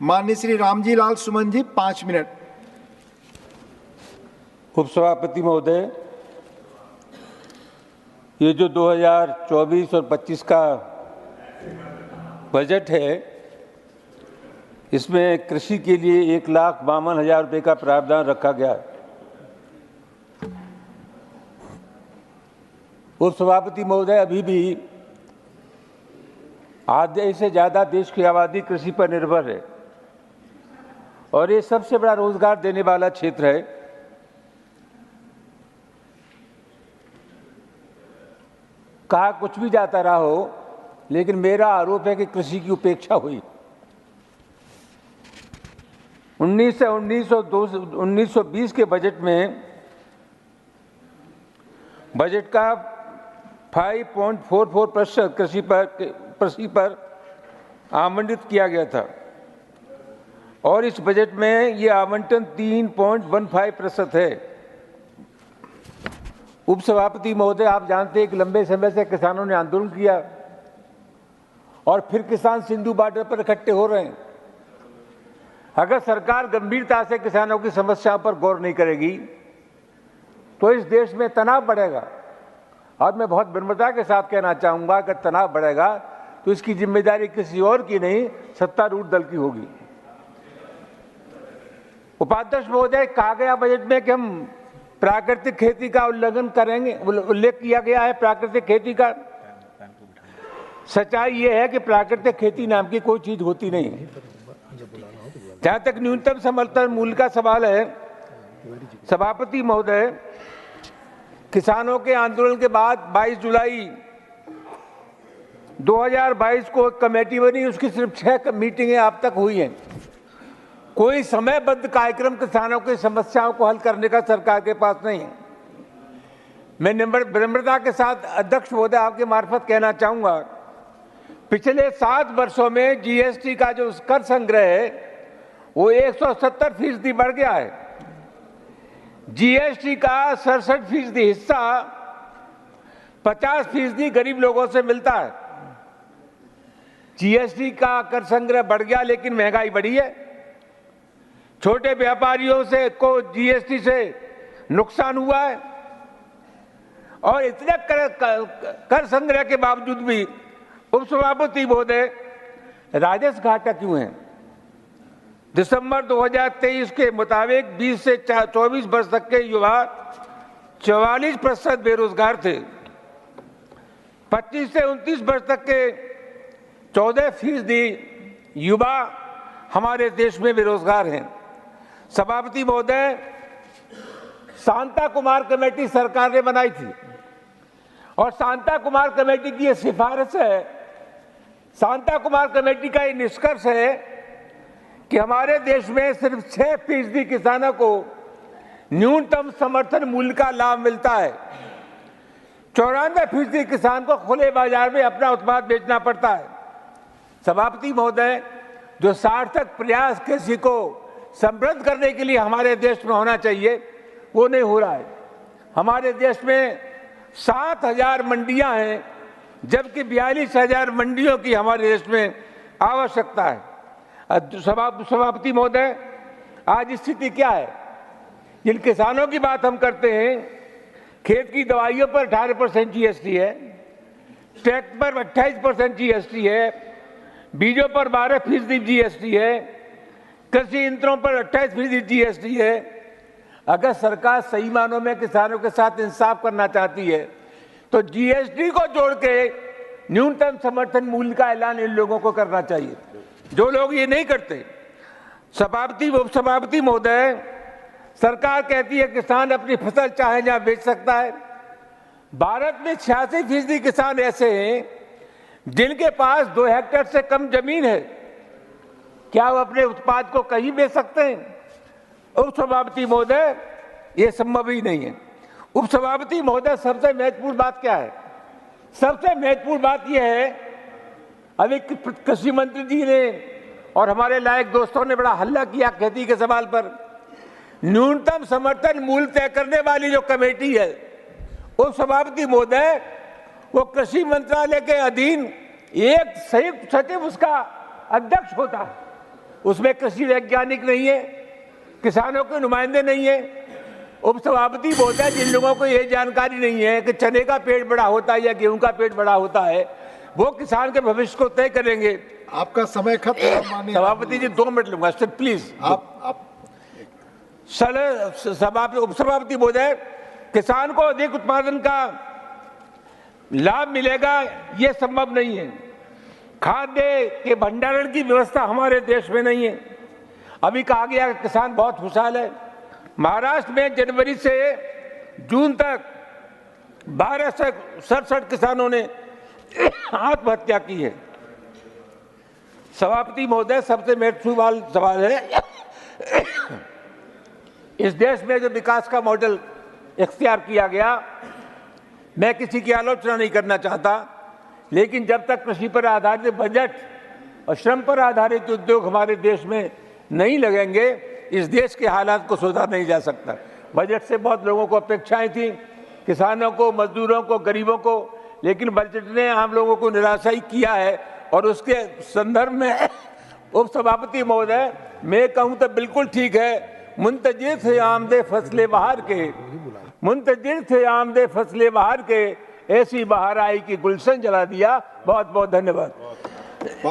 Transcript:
माननीय श्री रामजी लाल सुमन जी 5 मिनट। उपसभापति महोदय, ये जो 2024 और 25 का बजट है, इसमें कृषि के लिए 1,52,000 रुपये का प्रावधान रखा गया है। उपसभापति महोदय, अभी भी आधे से ज़्यादा देश की आबादी कृषि पर निर्भर है और ये सबसे बड़ा रोजगार देने वाला क्षेत्र है। कहा कुछ भी जाता रहा हो, लेकिन मेरा आरोप है कि कृषि की उपेक्षा हुई। 1920 के बजट में बजट का 5.44% कृषि पर आवंटित किया गया था और इस बजट में ये आवंटन 3.15% है। उपसभापति महोदय, आप जानते हैं कि लंबे समय से किसानों ने आंदोलन किया और फिर किसान सिंधु बॉर्डर पर इकट्ठे हो रहे हैं। अगर सरकार गंभीरता से किसानों की समस्याओं पर गौर नहीं करेगी तो इस देश में तनाव बढ़ेगा और मैं बहुत विनम्रता के साथ कहना चाहूंगा कि तनाव बढ़ेगा तो इसकी जिम्मेदारी किसी और की नहीं, सत्तारूढ़ दल की होगी। उपाध्यक्ष महोदय, कहा गया बजट में कि हम प्राकृतिक खेती का उल्लंघन करेंगे, उल्लेख किया गया है प्राकृतिक खेती का। सच्चाई यह है कि प्राकृतिक खेती नाम की कोई चीज होती नहीं है। जहां तक न्यूनतम समर्थन मूल्य का सवाल है, सभापति महोदय, किसानों के आंदोलन के बाद 22 जुलाई 2022 को एक कमेटी बनी, उसकी सिर्फ 6 मीटिंगें अब तक हुई हैं। कोई समयबद्ध कार्यक्रम किसानों की समस्याओं को हल करने का सरकार के पास नहीं है। मैं विनम्रता के साथ अध्यक्ष महोदय आपके मार्फत कहना चाहूंगा, पिछले 7 वर्षों में जीएसटी का जो कर संग्रह है वो 170% बढ़ गया है। जीएसटी का 67% हिस्सा 50% गरीब लोगों से मिलता है। जीएसटी का कर संग्रह बढ़ गया लेकिन महंगाई बढ़ी है। छोटे व्यापारियों से को जीएसटी से नुकसान हुआ है और इतने कर संग्रह के बावजूद भी उपसभापति महोदय, राजस्व घाटा क्यों है? दिसंबर 2023 के मुताबिक 20 से 24 वर्ष तक के युवा 44% बेरोजगार थे। 25 से 29 वर्ष तक के 14% युवा हमारे देश में बेरोजगार हैं। सभापति महोदय, शांता कुमार कमेटी सरकार ने बनाई थी और शांता कुमार कमेटी की यह सिफारिश है, शांता कुमार कमेटी का ये निष्कर्ष है कि हमारे देश में सिर्फ 6% किसानों को न्यूनतम समर्थन मूल्य का लाभ मिलता है। 94% किसान को खुले बाजार में अपना उत्पाद बेचना पड़ता है। सभापति महोदय, जो सार्थक प्रयास कृषि को समृद्ध करने के लिए हमारे देश में होना चाहिए वो नहीं हो रहा है। हमारे देश में 7,000 मंडियां हैं जबकि 42,000 मंडियों की हमारे देश में आवश्यकता है। सभापति महोदय, आज स्थिति क्या है? जिन किसानों की बात हम करते हैं, खेत की दवाइयों पर 18% जीएसटी है, ट्रैक्टर पर 28% जीएसटी है, बीजों पर 12% जीएसटी है, कृषि यंत्रों पर 28% जीएसटी है। अगर सरकार सही मानों में किसानों के साथ इंसाफ करना चाहती है तो जीएसटी को जोड़ के न्यूनतम समर्थन मूल्य का ऐलान इन लोगों को करना चाहिए, जो लोग ये नहीं करते। उपसभापति महोदय, सरकार कहती है किसान अपनी फसल चाहे जहां बेच सकता है। भारत में 86% किसान ऐसे हैं जिनके पास 2 हेक्टेयर से कम जमीन है। क्या वो अपने उत्पाद को कहीं बेच सकते हैं? उपसभापति महोदय, ये संभव ही नहीं है। उपसभापति महोदय, सबसे महत्वपूर्ण बात क्या है? सबसे महत्वपूर्ण बात यह है, अभी कृषि मंत्री जी ने और हमारे लायक दोस्तों ने बड़ा हल्ला किया खेती के सवाल पर। न्यूनतम समर्थन मूल्य तय करने वाली जो कमेटी है, उपसभापति महोदय, वो कृषि मंत्रालय के अधीन एक संयुक्त सचिव उसका अध्यक्ष होता है। उसमें कृषि वैज्ञानिक नहीं है, किसानों के नुमाइंदे नहीं है। उपसभापति बोलता है जिन लोगों को ये जानकारी नहीं है कि चने का पेट बड़ा होता है या गेहूं का पेट बड़ा होता है, वो किसान के भविष्य को तय करेंगे। आपका समय खत्म है माननीय सभापति जी 2 मिनट लूंगा सर, प्लीज। आप उपसभापति बोले किसान को अधिक उत्पादन का लाभ मिलेगा, यह संभव नहीं है। खाद्य के भंडारण की व्यवस्था हमारे देश में नहीं है। अभी कहा गया किसान बहुत खुशहाल है। महाराष्ट्र में जनवरी से जून तक 1267 किसानों ने आत्महत्या की है। सभापति महोदय, सबसे महत्वपूर्ण सवाल है, इस देश में जो विकास का मॉडल इख्तियार किया गया, मैं किसी की आलोचना नहीं करना चाहता, लेकिन जब तक कृषि पर आधारित बजट और श्रम पर आधारित उद्योग हमारे देश में नहीं लगेंगे, इस देश के हालात को सुधार नहीं जा सकता। बजट से बहुत लोगों को अपेक्षाएं थी, किसानों को, मजदूरों को, गरीबों को, लेकिन बजट ने आम लोगों को निराशा ही किया है। और उसके संदर्भ में उपसभापति महोदय, मैं कहूं तो बिल्कुल ठीक है, मुंतजिर थे आमदे फसले बहार के, मुंतजिर थे आमदे फसले बहार के, ऐसी बहार आई कि गुलशन जला दिया। बहुत बहुत धन्यवाद।